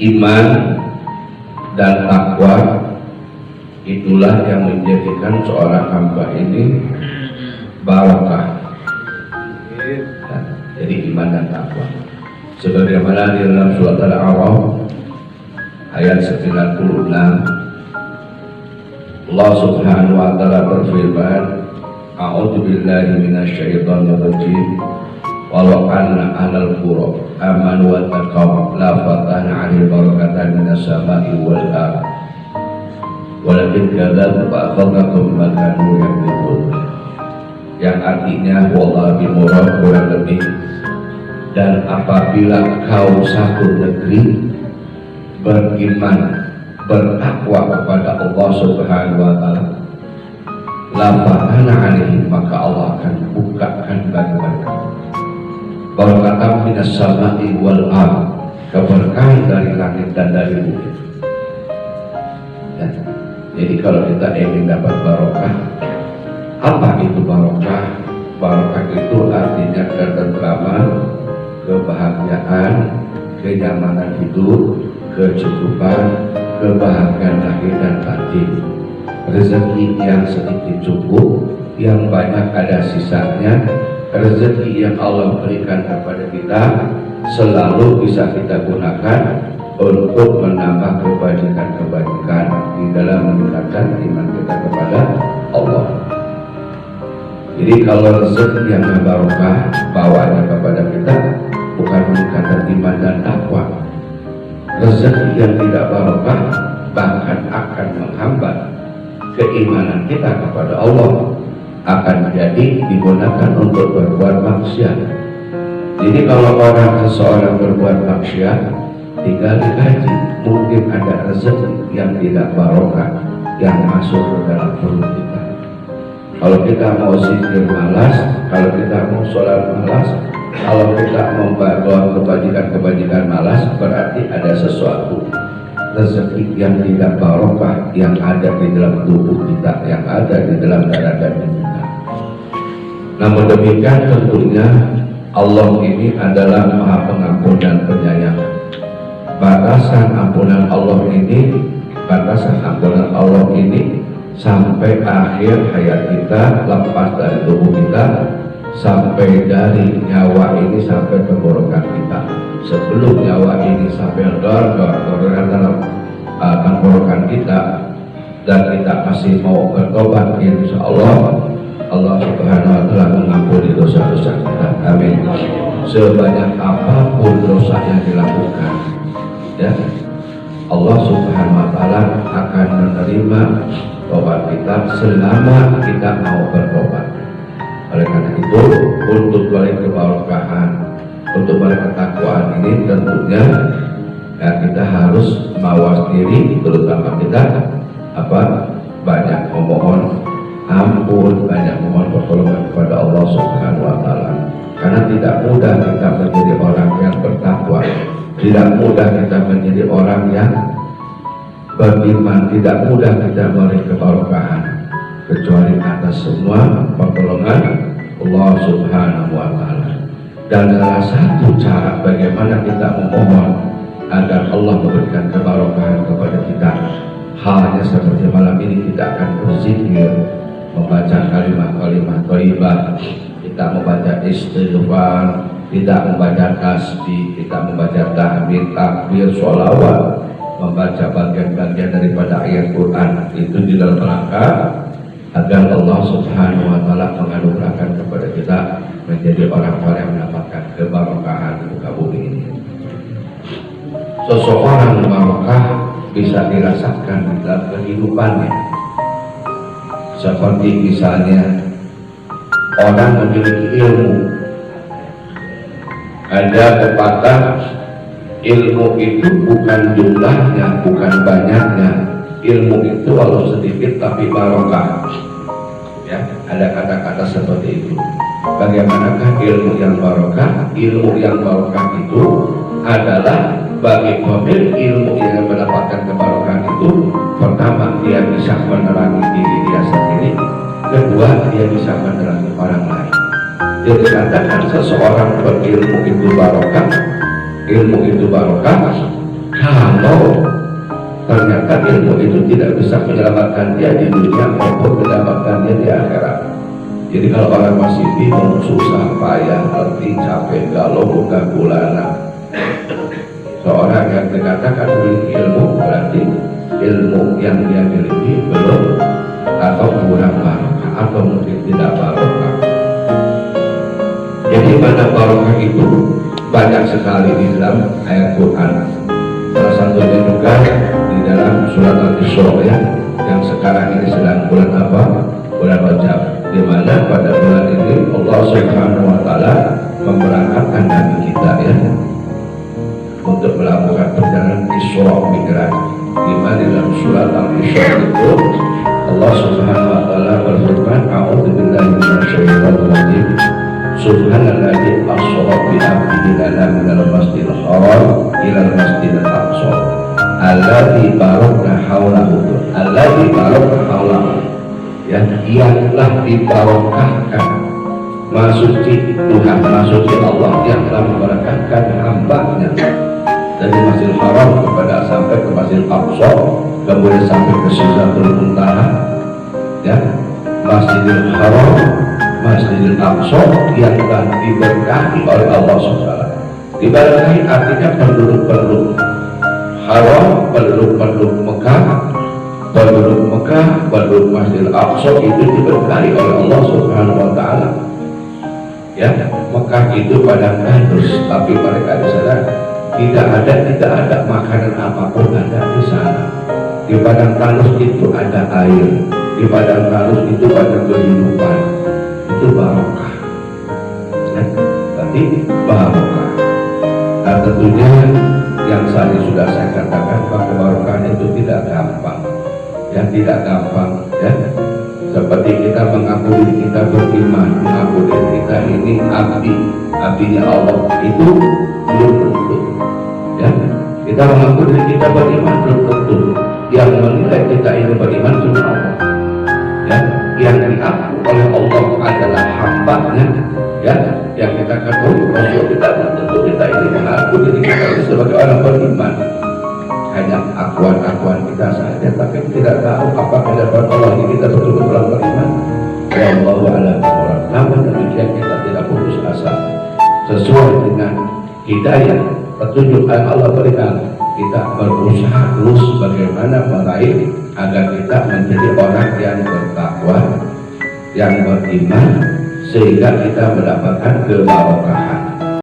Iman dan takwa itulah yang menjadikan seorang hamba ini barokah. Jadi iman dan takwa, sebagaimana di dalam surat Al-A'raf ayat 96, Allah Subhanahu wa taala berfirman, A'udzu billahi minasyaitonir rajim. Walau anna ahlal qura amanu wa taqaw la fatahna 'alaihim barakatan minas sama'i wal ardh walakin kadzabu fa akhadhahum bima kanu yaktubun. Yang artinya wallahi murad kurang lebih, dan apabila kau satu negeri beriman bertakwa kepada Allah Subhanahu wa taala, la fatahna 'alaihim, maka Allah akan bukakan bagi mereka barakatan minas sama'i wal ardh, keberkahan dari langit dan dari bumi. Jadi kalau kita ingin dapat barokah, apa itu barokah? Barokah itu artinya ketentraman, kebahagiaan, kenyamanan hidup, kecukupan, kebahagiaan lahir dan batin, rezeki yang sedikit cukup, yang banyak ada sisanya. Rezeki yang Allah berikan kepada kita selalu bisa kita gunakan untuk menambah kebajikan-kebajikan di dalam meningkatkan iman kita kepada Allah. Jadi kalau rezeki yang barokah bawanya kepada kita bukan meningkatkan iman dan takwa. Rezeki yang tidak barokah bahkan akan menghambat keimanan kita kepada Allah, akan jadi digunakan untuk berbuat maksiat. Jadi kalau seseorang berbuat maksiat, tinggal dikaji, mungkin ada rezeki yang tidak barokah yang masuk ke dalam perut kita. Kalau kita mau zikir malas, kalau kita mau sholat malas, kalau kita mau membuat kebajikan-kebajikan malas, berarti ada sesuatu rezeki yang tidak barokah yang ada di dalam tubuh kita, yang ada di dalam darah daging kita. Namun demikian tentunya Allah ini adalah Maha Pengampun dan Penyayang. Batasan ampunan Allah ini sampai akhir hayat kita, lepas dari tubuh kita, sampai dari nyawa ini sampai tenggorokan kita. Sebelum nyawa ini sampai dalam tenggorokan kita dan kita masih mau bertobat, insya Allah Allah Subhanahu wa taala mengampuni dosa-dosa kita. Amin. Sebanyak apapun dosa yang dilakukan, ya, Allah Subhanahu wa taala akan menerima tobat kita selama kita mau bertobat. Oleh karena itu, untuk balik kebarokahan, untuk balik ketakwaan ini tentunya ya, kita harus mawas diri, terutama kita banyak memohon ampun, banyak memohon pertolongan kepada Allah Subhanahu wa taala. Karena tidak mudah kita menjadi orang yang bertakwa, tidak mudah kita menjadi orang yang beriman, tidak mudah kita meraih kebarokahan kecuali atas semua pertolongan Allah Subhanahu wa taala. Dan salah satu cara bagaimana kita memohon agar Allah memberikan kebarokahan kepada kita, halnya seperti malam ini kita akan berzikir, membaca kalimat-kalimat thayyibah, kita membaca istighfar, kita membaca tasbih, kita membaca tahmid, takbir, sholawat, membaca bagian-bagian daripada ayat Quran, itu di dalam rangka agar Allah Subhanahu wa taala menganugerahkan kepada kita menjadi orang-orang yang mendapatkan kebarokahan di muka bumi ini. Seseorang barokah bisa dirasakan di dalam kehidupannya. Seperti misalnya orang memiliki ilmu, ada pepatah, ilmu itu bukan jumlahnya, bukan banyaknya, ilmu itu walau sedikit tapi barokah. Ya, ada kata-kata seperti itu. Bagaimanakah ilmu yang barokah? Ilmu yang barokah itu adalah bagi pemilik ilmu yang mendapatkan kebarokahan itu, pertama dia bisa menerangi diri dia sendiri, kedua dia bisa menerangi orang lain. Jadi katakan seseorang berilmu itu barokah, ilmu itu barokah kalau ternyata ilmu itu tidak bisa menyelamatkan dia di dunia maupun menyelamatkan dia di akhirat. Jadi kalau orang masih bingung, susah, payah, letih, capek, galau, buka gulana, seorang yang dikatakan memiliki ilmu berarti ilmu yang dia miliki belum atau kurang barokah atau mungkin tidak barokah. Jadi mana barokah itu banyak sekali di dalam ayat Quran. Salah satunya juga di dalam surat Al-Isra ya, yang sekarang ini sedang bulan apa? Bulan Rajab, di mana pada bulan ini Allah Subhanahu wa taala memberangkatkan Nabi kita ya untuk melakukan perjalanan Isra Mi'raj. Di mana dalam surat Al-Isra itu Allah Subhanahu wa taala berfirman, "A'udzubillahi minasyaitonir rajim. Subhanalladzi asra bi 'abdihi minal masjidil haram ilal masjidil aqsa alladzi barakna haulahu." Alladzi barakna haulahu, ya, yang telah dibarokahkan, maksudnya Tuhan, maksudnya Allah yang telah memberkatkan hamba-Nya dari Masjidil Haram kepada sampai ke Masjidil Aqsa, kemudian sampai ke Sidratul Muntaha, ya, Masjidil Haram, Masjidil Aqsa yang telah diberkahi oleh Allah SWT. Diberkahi artinya penduduk-penduduk Haram, penduduk-penduduk Mekah, penduduk Masjidil Aqsa itu diberkahi oleh Allah Subhanahu wa taala. Ya, Mekah itu padang tandus, tapi mereka di sana tidak ada makanan apapun ada di sana. Di padang tandus itu ada air, di padang tandus itu ada kehidupan. Itu barokah. Ya, tapi barokah. Nah, tentunya yang tadi sudah saya katakan bahwa barokah itu tidak gampang. Yang tidak gampang, ya, seperti kita mengaku diri kita beriman, mengaku diri kita ini abdinya Allah, itu belum tentu, ya. Kita mengaku diri kita beriman belum tentu. Yang menilai kita ini beriman cuma Allah, ya. Yang diaku oleh Allah adalah hamba-Nya, ya. Yang kita katakan Rasul kita belum tentu kita ini mengaku diri kita ini sebagai orang beriman. Hanya akuan-akuan kita saja, tapi tidak tahu apakah dapat Allah ini kita betul-betul orang beriman. Ya Allah a'lam bishawab. Namun demikian kita tidak putus asa. Sesuai dengan hidayah petunjuk yang Allah berikan, kita berusaha terus bagaimana meraih agar kita menjadi orang yang bertakwa, yang beriman, sehingga kita mendapatkan kebarokahan.